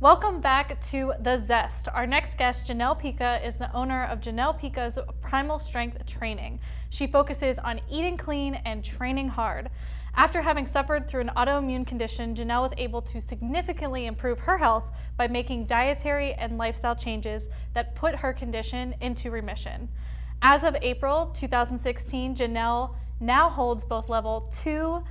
Welcome back to the Zest. Our next guest, Janelle Pica, is the owner of Janelle Pica's Primal Strength Training. She focuses on eating clean and training hard. After having suffered through an autoimmune condition, Janelle was able to significantly improve her health by making dietary and lifestyle changes that put her condition into remission. As of April 2016, Janelle now holds both level 2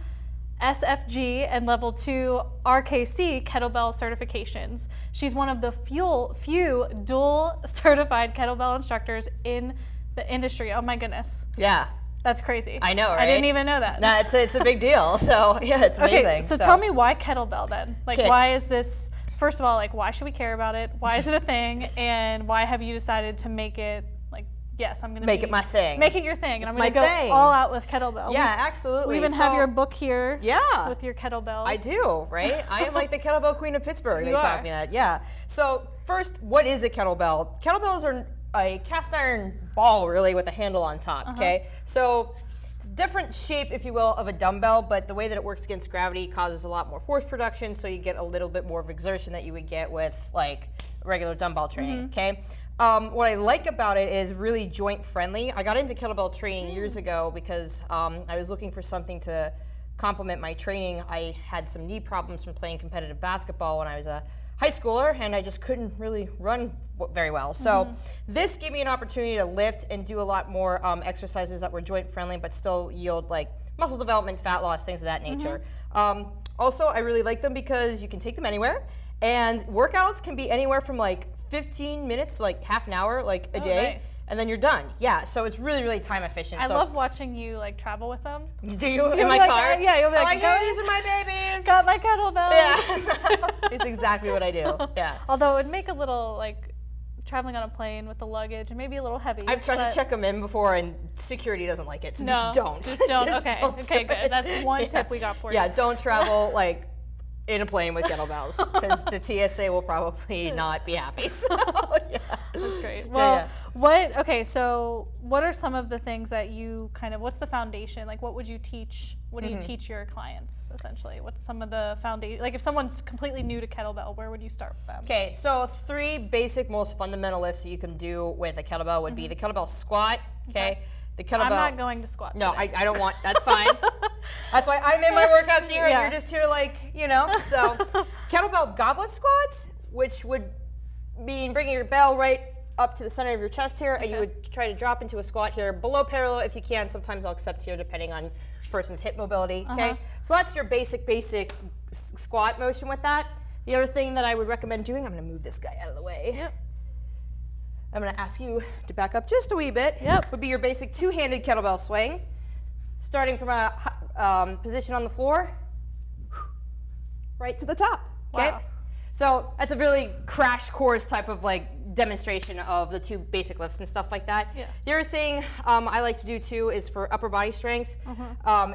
SFG and level 2 RKC kettlebell certifications. She's one of the few dual certified kettlebell instructors in the industry. Oh my goodness. Yeah. That's crazy. I know, right? I didn't even know that. No, it's a big deal. So yeah, it's amazing. Okay, so tell me why kettlebell then? Like, Okay. why is this, first of all, like, why should we care about it? Why is it a thing? And why have you decided to make it, like, yes, I'm going to Make it my thing. Make it your thing. And I'm It's going to my go thing. all out with kettlebell. Yeah, absolutely. We even have your book here. Yeah. With your kettlebells. I do, right? I am like the kettlebell queen of Pittsburgh. They You taught are. me that. Yeah. So first, what is a kettlebell? Kettlebells are a cast iron ball, really, with a handle on top. Okay. So it's a different shape, if you will, of a dumbbell, but the way that it works against gravity causes a lot more force production, so you get a little bit more of exertion that you would get with like regular dumbbell training. Okay. What I like about it is really joint friendly. I got into kettlebell training years ago because I was looking for something to complement my training. I had some knee problems from playing competitive basketball when I was a high schooler, and I just couldn't really run very well. So this gave me an opportunity to lift and do a lot more exercises that were joint friendly but still yield like muscle development, fat loss, things of that nature. Also, I really like them because you can take them anywhere, and workouts can be anywhere from like 15 minutes to like half an hour, like a day, nice. and then you're done. Yeah, so it's really, really time efficient. I So love watching you like travel with them. do you in You'll my be like, car? yeah, you'll be I'm like, like, hey, these are my babies. got my kettlebell. Yeah, it's exactly what I do. Yeah. Although it would make a little like traveling on a plane with the luggage and maybe a little heavy. I've tried but to check them in before, and security doesn't like it, so no, just don't. Just don't. Okay, don't okay, do good. it. That's one tip we got for you. Yeah, don't travel like in a plane with kettlebells, because the TSA will probably not be happy. So yeah. That's great. Well, yeah. okay, so what are some of the things that you kind of, what's the foundation? Like, what would you teach, what do you teach your clients, essentially? What's some of the foundation, like if someone's completely new to kettlebell, where would you start with them? Okay, so 3 basic, most fundamental lifts that you can do with a kettlebell would be the kettlebell squat, okay? The kettlebell. I'm not going to squat No, today. I don't want, that's fine. That's why I'm in my workout gear Yeah. and you're just here like, you know. So kettlebell goblet squats, which would mean bringing your bell right up to the center of your chest here, and you would try to drop into a squat here, below parallel if you can. Sometimes I'll accept here depending on person's hip mobility, okay? So that's your basic squat motion with that. The other thing that I would recommend doing, I'm gonna move this guy out of the way. Yep. I'm gonna ask you to back up just a wee bit. Yep. Would be your basic 2-handed kettlebell swing. Starting from a position on the floor, right to the top, okay? Wow. So that's a really crash course type of like demonstration of the 2 basic lifts and stuff like that. Yeah. The other thing I like to do too is for upper body strength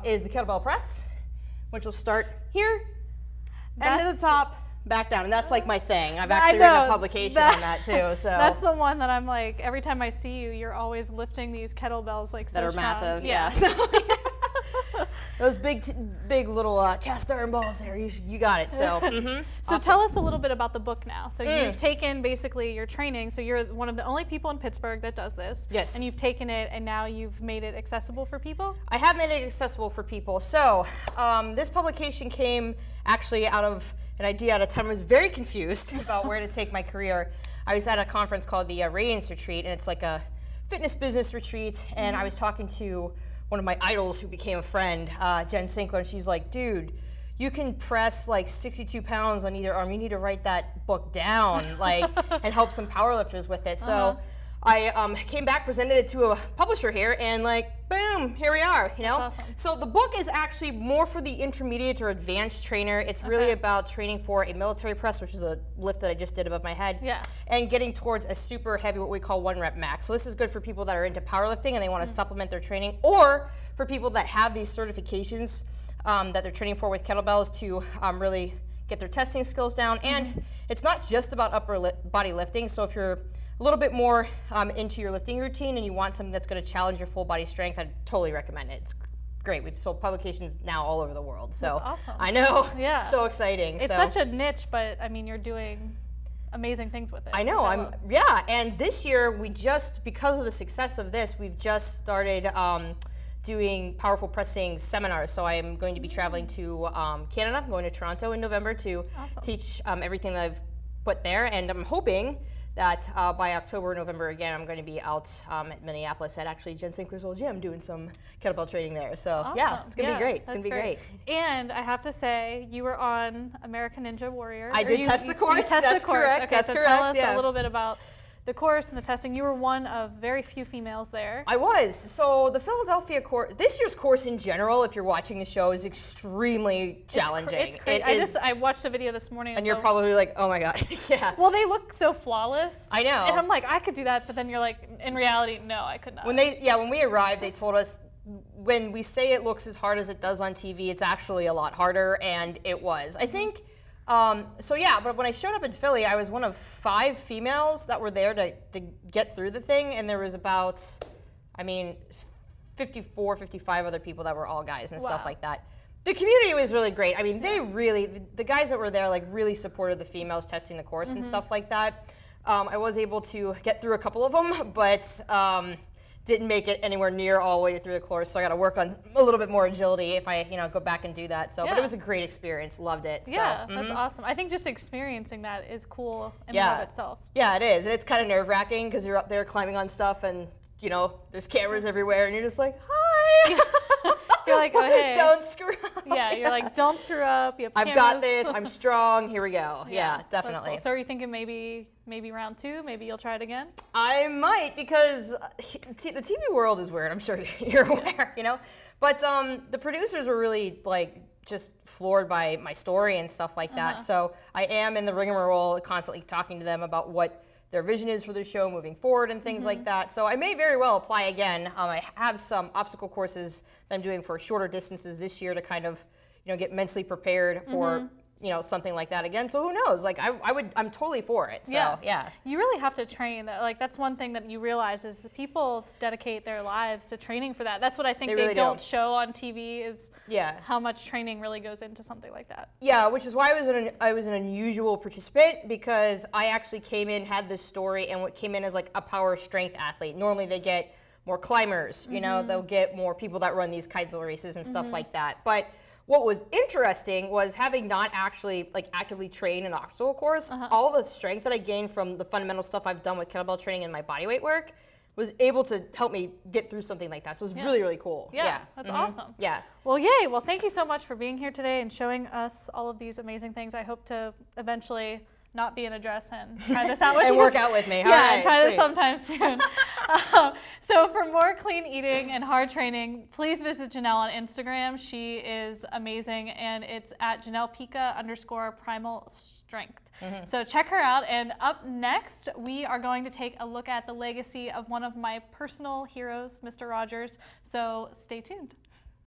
is the kettlebell press, which will start here, and to the top, back down, and that's like my thing. I've actually written a publication on that too. So that's the one that I'm like, every time I see you, you're always lifting these kettlebells like that so are massive. Yeah. So, those big little cast iron balls there. You got it. So. So Awesome. tell us a little bit about the book now. So you've taken basically your training. So you're one of the only people in Pittsburgh that does this. Yes. And you've taken it and now you've made it accessible for people? I have made it accessible for people. So this publication came actually out of an idea at a time I was very confused about where to take my career. I was at a conference called the Radiance Retreat, and it's like a fitness business retreat, and I was talking to one of my idols who became a friend, Jen Sinkler, and she's like, dude, you can press like 62 pounds on either arm. You need to write that book down, like, and help some powerlifters with it. So I came back, presented it to a publisher here, and like, boom, here we are, you know? That's awesome. So the book is actually more for the intermediate or advanced trainer. It's really about training for a military press, which is the lift that I just did above my head, Yeah. and getting towards a super heavy, what we call 1 rep max. So this is good for people that are into powerlifting and they want to supplement their training, or for people that have these certifications that they're training for with kettlebells to really get their testing skills down. And it's not just about upper body lifting. So if you're a little bit more into your lifting routine and you want something that's going to challenge your full body strength, I'd totally recommend it. It's great. We've sold publications now all over the world. So That's awesome. I know. Yeah. So exciting. It's such a niche, but I mean, you're doing amazing things with it. I know. And this year because of the success of this, we've just started doing powerful pressing seminars. So I am going to be traveling to Canada. I'm going to Toronto in November to teach everything that I've put there, and I'm hoping that by October, November again, I'm going to be out at Minneapolis at actually Jen Sinclair's old gym doing some kettlebell training there. So yeah, it's going to be great. It's going to be great. And I have to say, you were on American Ninja Warrior. I did test the course. You tested That's the course. correct. Okay, That's so correct. tell us a little bit about the course and the testing. You were one of very few females there. I was. So the Philadelphia course, this year's course in general, if you're watching the show, is extremely challenging. It's crazy. I watched the video this morning. And you're probably like, oh my God. Yeah. Well, they look so flawless. I know. And I'm like, I could do that, but then you're like, in reality, no, I could not. When we arrived, they told us, when we say it looks as hard as it does on TV, it's actually a lot harder, and it was. I think, but when I showed up in Philly, I was one of 5 females that were there to get through the thing, and there was about, 54, 55 other people that were all guys and stuff like that. The community was really great. I mean, they really, the guys that were there, like, really supported the females testing the course and stuff like that. I was able to get through a couple of them, but didn't make it anywhere near all the way through the course, so I got to work on a little bit more agility if I, go back and do that. So, but it was a great experience. Loved it. Yeah, so, that's awesome. I think just experiencing that is cool in and of itself. Yeah, it is, and it's kind of nerve-wracking because you're up there climbing on stuff, and there's cameras everywhere, and you're just like, hi. You're like, oh hey, don't screw up. Yeah, you're like, don't screw up. You have I've got this. I'm strong. Here we go. Yeah, definitely. Cool. So are you thinking maybe round 2? Maybe you'll try it again? I might, because the TV world is weird. I'm sure you're aware, But the producers were really just floored by my story and stuff like that. So I am in the rigmarole, constantly talking to them about what their vision is for the show moving forward and things like that. So I may very well apply again. I have some obstacle courses that I'm doing for shorter distances this year to kind of, get mentally prepared for, something like that again. So who knows? I'm totally for it. So yeah. You really have to train. That's one thing that you realize is the people dedicate their lives to training for that. That's what I think they don't show on TV is how much training really goes into something like that. Yeah, which is why I was an unusual participant, because I actually came in, had this story, and came in as like a power strength athlete. Normally they get more climbers, they'll get more people that run these kinds of races and stuff like that. But what was interesting was, having not actually actively trained an obstacle course, all the strength that I gained from the fundamental stuff I've done with kettlebell training and my bodyweight work was able to help me get through something like that. So it was really, really cool. Yeah, that's awesome. Yeah. Well, yay. Well, thank you so much for being here today and showing us all of these amazing things. I hope to eventually not be in a dress and try this out with you. And work out with me. Yeah, try this sometime soon. So for more clean eating and hard training, please visit Janelle on Instagram. She is amazing, and it's at Janelle Pica _primal strength. So check her out. And up next, we are going to take a look at the legacy of one of my personal heroes, Mr. Rogers. So stay tuned.